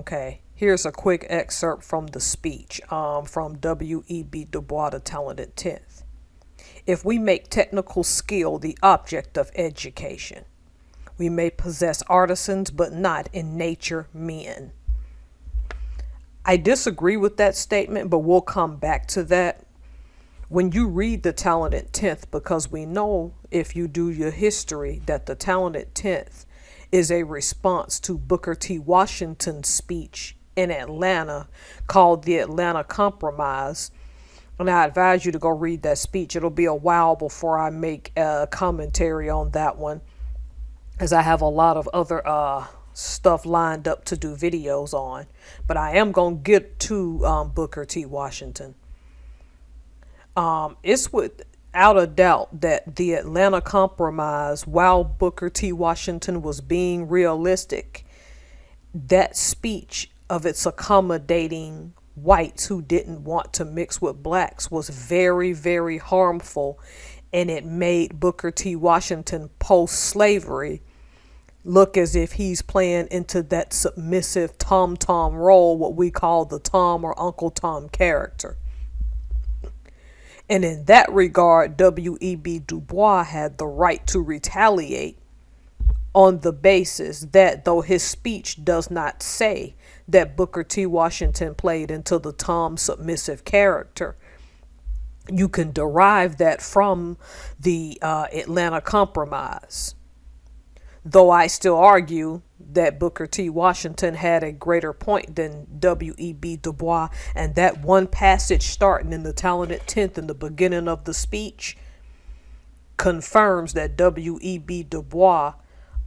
Okay, here's a quick excerpt from the speech from W.E.B. Dubois, the talented 10th. If we make technical skill the object of education, we may possess artisans, but not in nature men. I disagree with that statement, but we'll come back to that. When you read the talented 10th, because we know if you do your history that the talented 10th is a response to Booker T. Washington's speech in Atlanta called the Atlanta Compromise. And I advise you to go read that speech. It'll be a while before I make a commentary on that one, as I have a lot of other stuff lined up to do videos on. But I am going to get to Booker T. Washington. It's without a doubt that the Atlanta Compromise, while Booker T. Washington was being realistic, that speech of its accommodating whites who didn't want to mix with blacks was very, very harmful, and it made Booker T. Washington post-slavery look as if he's playing into that submissive Tom role, what we call the Tom or Uncle Tom character. And in that regard, W.E.B. Dubois had the right to retaliate on the basis that though his speech does not say that Booker T. Washington played into the Tom submissive character, you can derive that from the Atlanta Compromise. Though I still argue that Booker T. Washington had a greater point than W.E.B. Dubois, and that one passage starting in the talented 10th in the beginning of the speech confirms that W.E.B. Dubois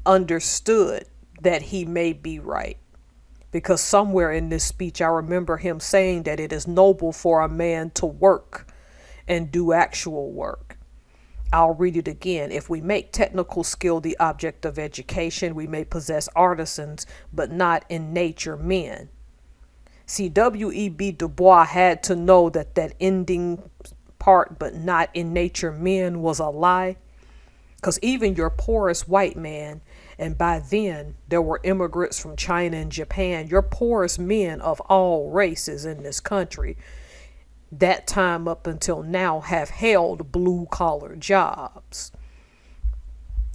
understood that he may be right. Because somewhere in this speech I remember him saying that it is noble for a man to work and do actual work. I'll read it again. If we make technical skill the object of education, we may possess artisans, but not in nature men. See, W.E.B. Dubois had to know that that ending part, but not in nature men, was a lie. Because even your poorest white man, and by then there were immigrants from China and Japan, your poorest men of all races in this country, that time up until now, have held blue-collar jobs.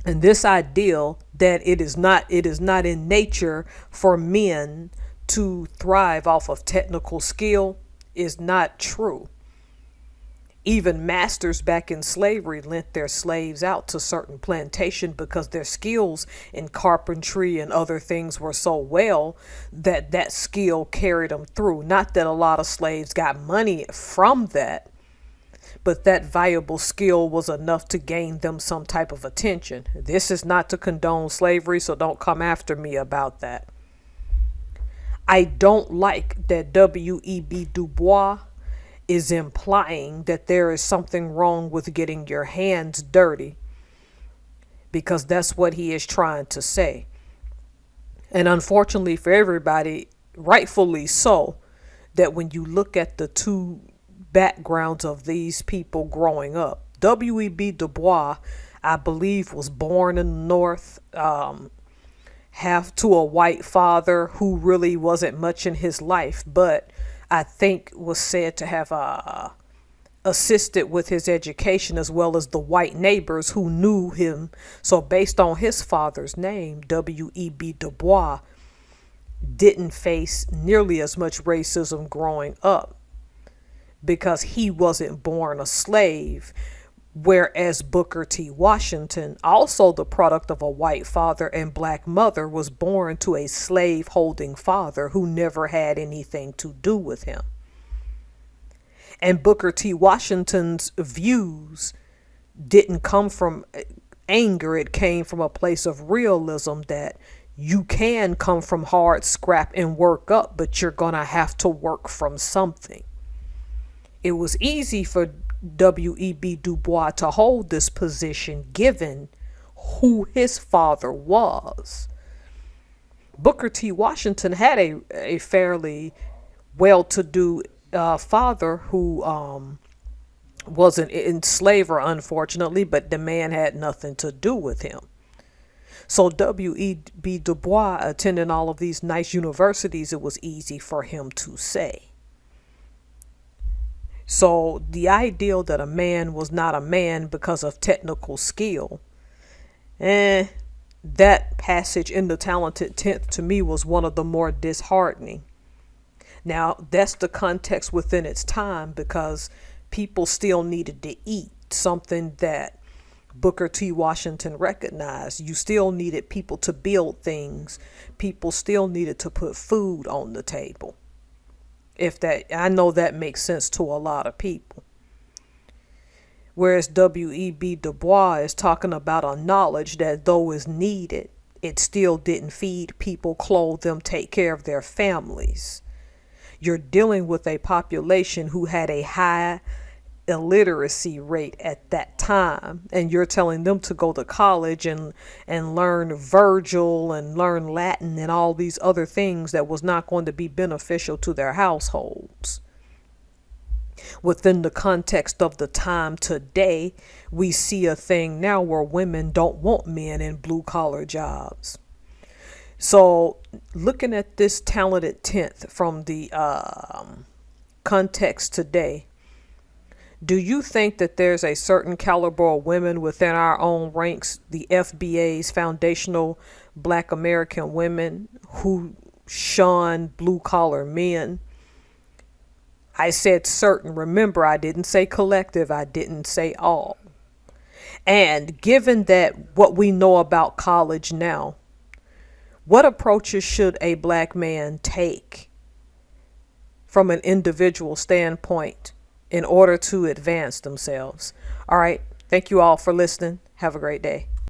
And this ideal that it is not in nature for men to thrive off of technical skill is not true. Even masters back in slavery lent their slaves out to certain plantation because their skills in carpentry and other things were so well that that skill carried them through. Not that a lot of slaves got money from that, but that valuable skill was enough to gain them some type of attention. This is not to condone slavery, so don't come after me about that. I don't like that W.E.B. Dubois is implying that there is something wrong with getting your hands dirty, because that's what he is trying to say. And unfortunately for everybody, rightfully so, that when you look at the two backgrounds of these people growing up, W.E.B. Dubois, I believe, was born in the North, half to a white father who really wasn't much in his life, but I think was said to have assisted with his education, as well as the white neighbors who knew him. So based on his father's name, W.E.B. Dubois didn't face nearly as much racism growing up because he wasn't born a slave. Whereas Booker T. Washington, also the product of a white father and black mother, was born to a slave-holding father who never had anything to do with him. And Booker T. Washington's views didn't come from anger. It came from a place of realism that you can come from hard scrap and work up, but you're going to have to work from something. It was easy for W.E.B. Dubois to hold this position given who his father was. Booker T. Washington had a fairly well-to-do father who was an enslaver, unfortunately, but the man had nothing to do with him. So W.E.B. Dubois attending all of these nice universities, it was easy for him to say. So the ideal that a man was not a man because of technical skill, that passage in the Talented Tenth to me was one of the more disheartening. Now, that's the context within its time because people still needed to eat, something that Booker T. Washington recognized. You still needed people to build things. People still needed to put food on the table. If that, I know that makes sense to a lot of people. Whereas W.E.B. Du Bois is talking about a knowledge that though is needed, it still didn't feed people, clothe them, take care of their families. You're dealing with a population who had a high illiteracy rate at that time, and you're telling them to go to college and learn Virgil and learn Latin and all these other things that was not going to be beneficial to their households. Within the context of the time today, we see a thing now where women don't want men in blue collar jobs. So looking at this Talented 10th from the context today, do you think that there's a certain caliber of women within our own ranks, the FBA's foundational Black American women, who shun blue collar men? I said certain. Remember, I didn't say collective. I didn't say all. And given that what we know about college now, what approaches should a Black man take from an individual standpoint in order to advance themselves? All right. Thank you all for listening. Have a great day.